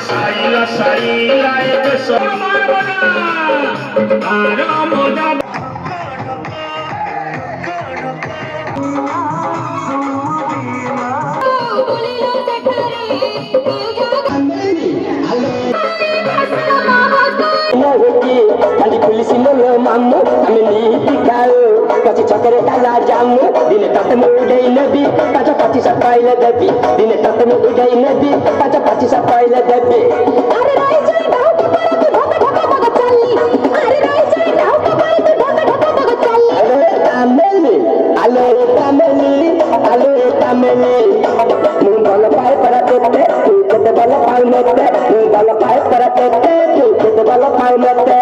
साईला साईला एक खाली पुलिस मामू आम्ही नीति खाऊ पछि छकेर ताजा जामु दिने तत्म उडै नबी पाँच 25 पहिला देबी दिने तत्म उडै नबी पाँच 25 पहिला देबी अरे राई चाहिँ भाउ परे तु ढोका ढोका मग चल्ली अरे राई चाहिँ भाउ परे तु ढोका ढोका मग चल्ली आलो तामेली मु बल पाए पर तेते तू केते बल पाउ नते मु बल पाए पर तेते तू केते बल पाउ नते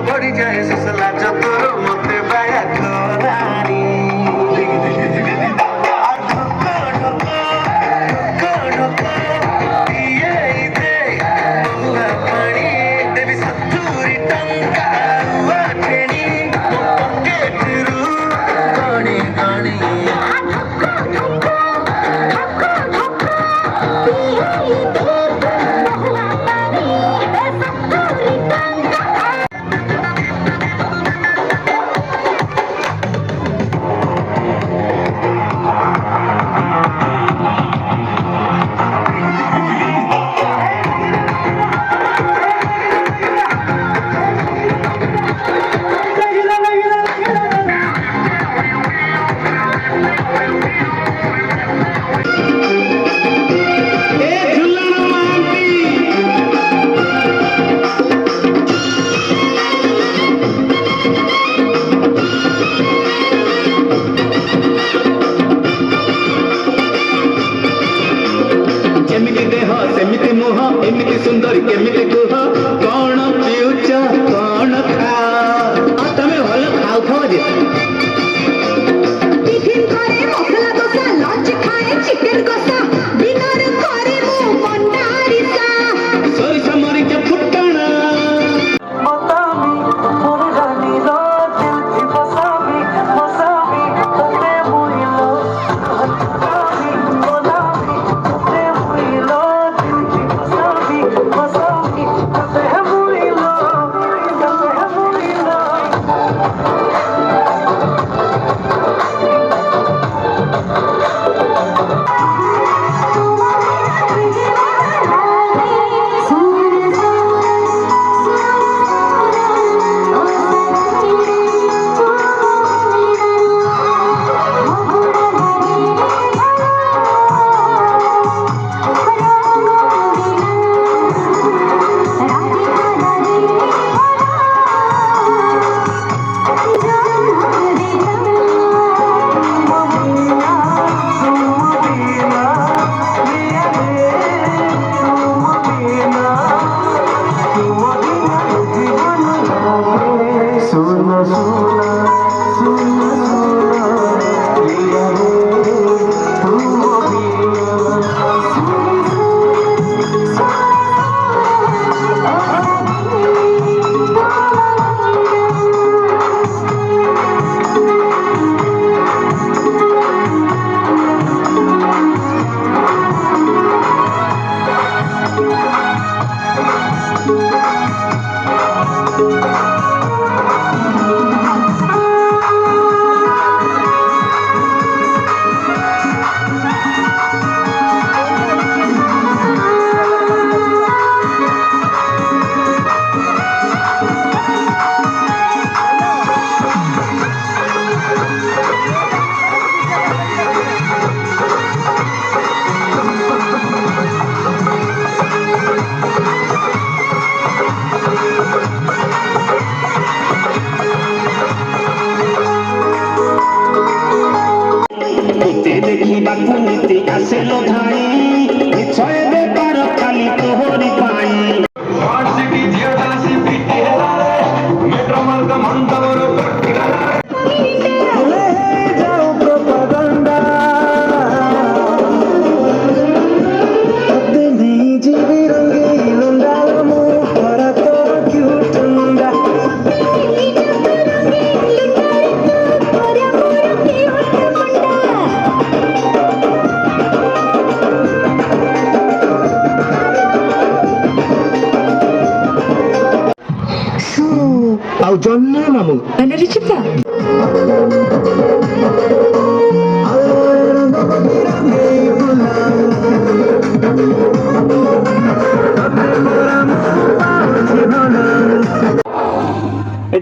बढ़ी जाए ससला चतुर मते बाया खरानी एमिति सुंदर केमिति कुह कौन पिउच कौन खा तमे भल खाउ खाओ जे टिफिन करे मसला डोसा लंच खाए चिकन कसा डिनर करे मु मंडारिसा सरिसा मरिच फुटना मतामी मोर रानी लो दिल की बसामी मसामी तते मुइलो मतामी बोलामी तते मुइलो दिल की बसामी मसामी तते मुइलो ଆଉ ଜନ୍ମ ମାମୁଁ ରୁଚିତା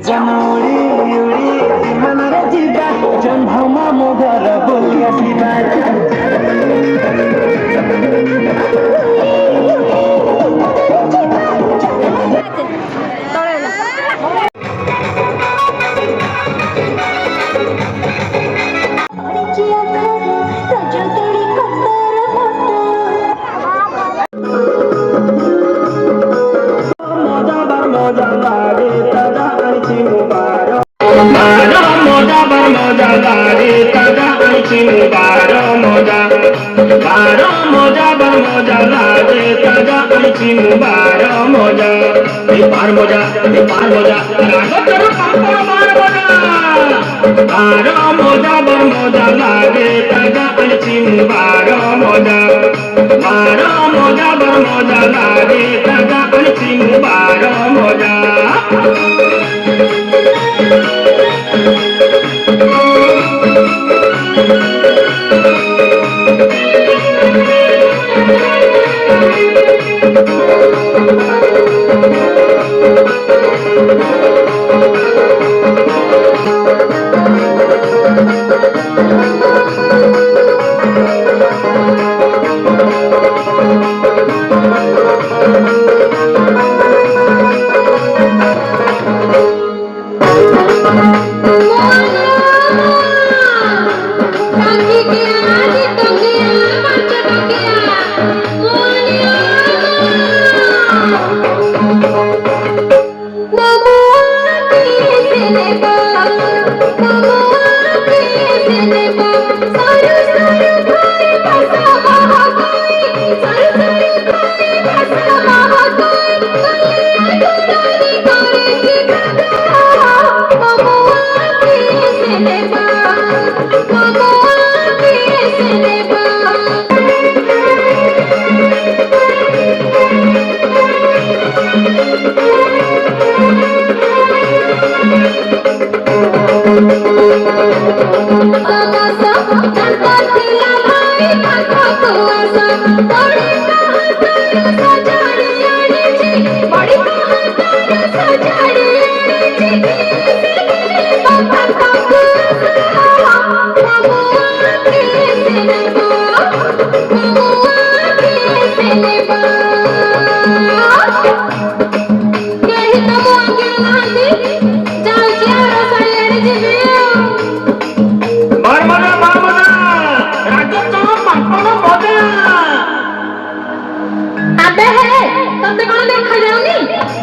ଜମୁଡ଼ି ଉଡ଼ି ବିମାନରେ ଯିବା ଜହ୍ନ ମାମୁଁ ଘର ବୁଲି ଆସିବା মজা লাগে তাজা আনছি মুবার মজা বার মজা লাগে তাজা আনছি বার মজা বার মজা লাগে তাজা আনছি বার মজা এবার মজা রাগতর পাপড় বার মজা বার মজা লাগে তাজা আনছি বার মজা বার মজা লাগে তাজা আনছি বার মজা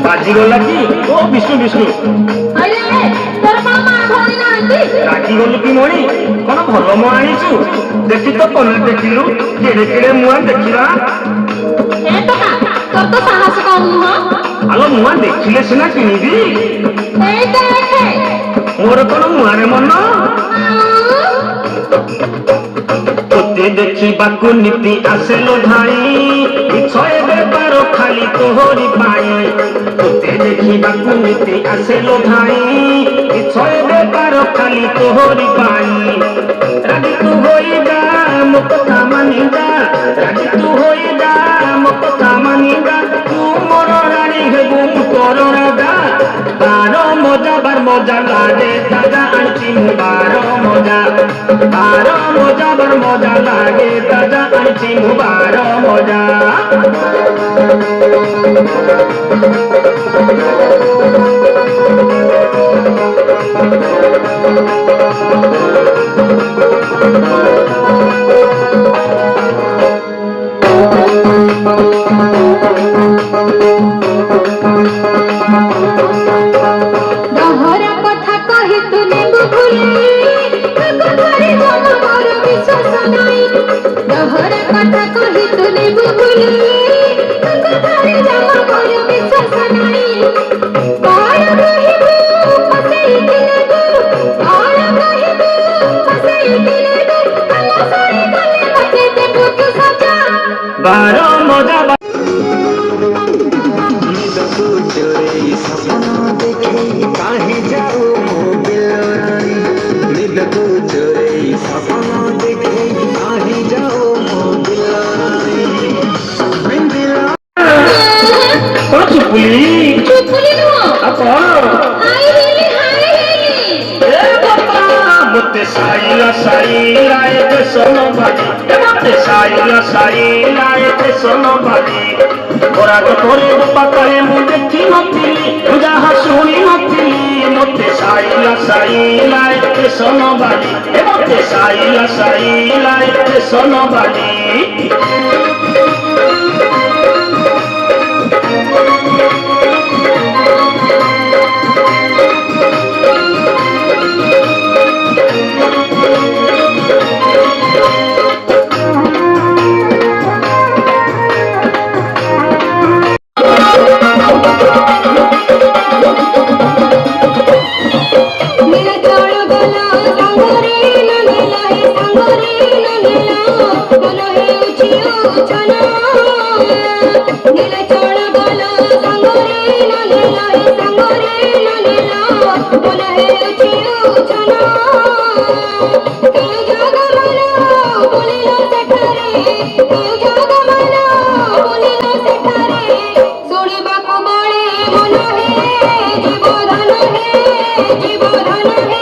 ବାଜିଗଲା କି ଓ ବିଷ୍ଣୁ ବିଷ୍ଣୁ ରାଗି ଗଲୁ କି ମଣି କଣ ଭଲ ମୁଆଁ ଆଣିଛୁ ଦେଖି ତ କଲେ ଦେଖିଲୁ କେଡ଼େ କେଡ଼େ ମୁଆଁ ଦେଖିବା ଆଲୋ ମୁଆଁ ଦେଖିଲେ ସିନା କିଣିବି ମୋର କଣ ମୁଆଁରେ ମନ ତୋତେ ଦେଖିବାକୁ ନୀତି ଆସିଲୁ ଧାଇ ମିଛ ବେପାର ଖାଲି ତୋହରି ପାଇଁ ତୋତେ ଦେଖିବାକୁ ନୀତି ଆସିଲୁ ଧାଇ ମିଛ ବେପାର ଖାଲି ତୋହରି ପାଇଁ ରାଜି ତୁ ହୋଇଯା ମୋ କଥା ମାନିଯା ରାଜି ତୁ ହୋଇଯା ମୋ କଥା ମାନିଯା ତୁ ମୋର ରାଣୀ ହେବୁ ମୁଁ ତୋର ରାଜା ବାର ମଜା লাগে তাজা আনছি বার মজা বার মজা লাগে তাজা আনছি বার মজা बारो मजा चोरे सपना देखे काहे ଚୁପୁଲି ଚୁପୁଲି ନୁହଁ ଆଉ କଣ ହାଇ ହେଲି ହାଇ ହେଲି ଏ ବାପା ମୋତେ ସାଇଲା ଏ ଦେଶନ ଭାଜି ମୋତେ ସାଇଲା ଏ ଦେଶନ ଭାଜି ବରାଗ ତୋରେ ବାପା କହେ ମୁଁ ଦେଖି ନଥିଲି ମୁଁ ଯାହା ଶୁଣି ନଥିଲି ମୋତେ ସାଇଲା ଏ ଦେଶନ ଭାଜି ମୋତେ ସାଇଲା ଏ ଦେଶନ ଭାଜି নীলা চড় গলা সাগরে ননীলা হে সাগরে ননীলা মন হেউছি উছনা নীলা চড় গলা সাগরে ননীলা হে সাগরে ননীলা মন হেউছি উছনা কেউ জগমন বুলিল সেঠারে কেউ জগমন বুলিল সেঠারে শুଣିବାକୁ ବଳେ ମନ ହେ ଜୀବଧନ ହେ ଜୀବଧନ ହେ